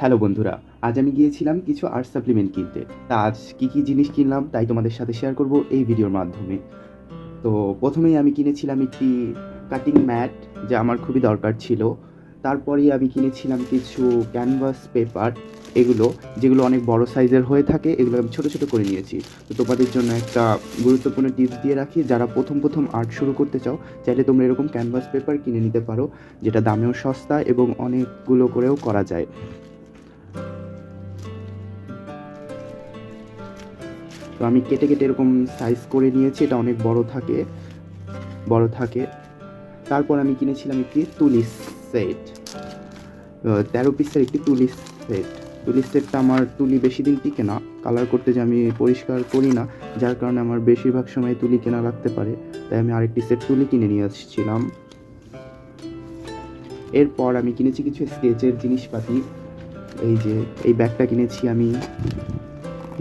Hello বন্ধুরা, আজ আমি গিয়েছিলাম কিছু আর্ট সাপ্লিমেন্ট কিনতে। তা আজ কী কী জিনিস কিনলাম তাই তোমাদের সাথে শেয়ার করব এই ভিডিওর মাধ্যমে। তো প্রথমেই আমি কিনেছিলাম একটি কাটিং ম্যাট, যা আমার খুবই দরকার ছিল। তারপরেই আমি কিনেছিলাম কিছু ক্যানভাস পেপার, এগুলো যেগুলো অনেক বড় সাইজের হয়ে থাকে, এগুলো আমি ছোটো ছোটো করে নিয়েছি। তো তোমাদের জন্য একটা গুরুত্বপূর্ণ টিপস দিয়ে রাখি, যারা প্রথম আর্ট শুরু করতে চাও, চাইলে তোমরা এরকম ক্যানভাস পেপার কিনে নিতে পারো, যেটা দামেও সস্তা এবং অনেকগুলো করেও করা যায়। তো আমি কেটে কেটে এরকম সাইজ করে নিয়েছি, এটা অনেক বড় থাকে। তারপর আমি কিনেছিলাম একটি তুলি সেট, 13 পিসের একটি তুলি সেটটা আমার তুলি বেশি দিন টিকে না, কালার করতে যে আমি পরিষ্কার করি না, যার কারণে আমার বেশিরভাগ সময় তুলি কেনা লাগতে পারে, তাই আমি আরেকটি সেট তুলি কিনে নিয়ে আসছিলাম। এরপর আমি কিনেছি কিছু স্কেচের জিনিসপাতি। এই যে এই ব্যাগটা কিনেছি আমি,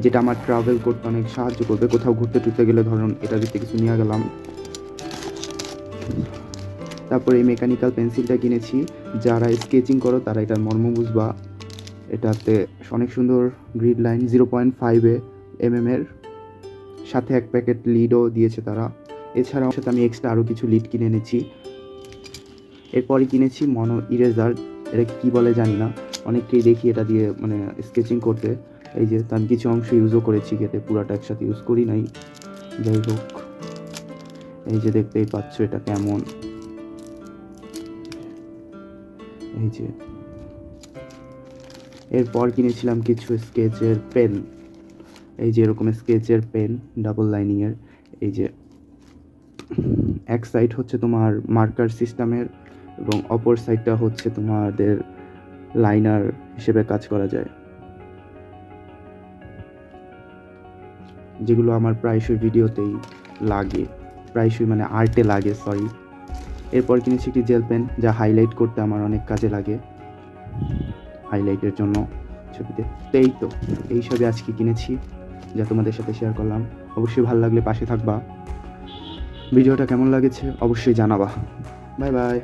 যেটা আমার ট্রাভেল করতে অনেক সাহায্য করবে। কোথাও ঘুরতে টুরতে গেলে ধরুন এটার ভিতরে কিছু নিয়ে গেলাম। তারপরে এই মেকানিক্যাল পেন্সিলটা কিনেছি, যারা স্কেচিং করো তারা এটার মর্ম বুঝবা। এটাতে অনেক সুন্দর গ্রিড লাইন, 0.5 mm সাথে এক প্যাকেট লিডও দিয়েছে তারা। এছাড়াও সাথে আমি এক্সট্রা আরও কিছু লিড কিনে এনেছি। এরপরই কিনেছি মনো ইরেজার, এটা কী বলে জানি না, অনেককেই দেখি এটা দিয়ে মানে স্কেচিং করতে। এই যে তো আমি কিছু অংশ ইউজও করেছি, কেটে পুরাটা একসাথে ইউজ করি নাই। যাই হোক, এই যে দেখতেই পাচ্ছ এটা কেমন। এই যে এরপর কিনেছিলাম কিছু স্কেচের পেন, এই যে এরকম স্কেচের পেন ডাবল লাইনিংয়ের। এই যে এক সাইড হচ্ছে তোমার মার্কার সিস্টেমের এবং অপর সাইডটা হচ্ছে তোমাদের লাইনার হিসেবে কাজ করা যায়, যেগুলো আমার প্রায়শই ভিডিওতেই লাগে, প্রায়শই মানে আর্টে লাগে, সরি। এরপর কিনেছি একটি জেল পেন, যা হাইলাইট করতে আমার অনেক কাজে লাগে, হাইলাইটের জন্য ছবিতে। তো এইসবই আজকে কিনেছি, যা তোমাদের সাথে শেয়ার করলাম। অবশ্যই ভালো লাগলে পাশে থাকবা। ভিডিওটা কেমন লাগেছে অবশ্যই জানাবা। Bye bye.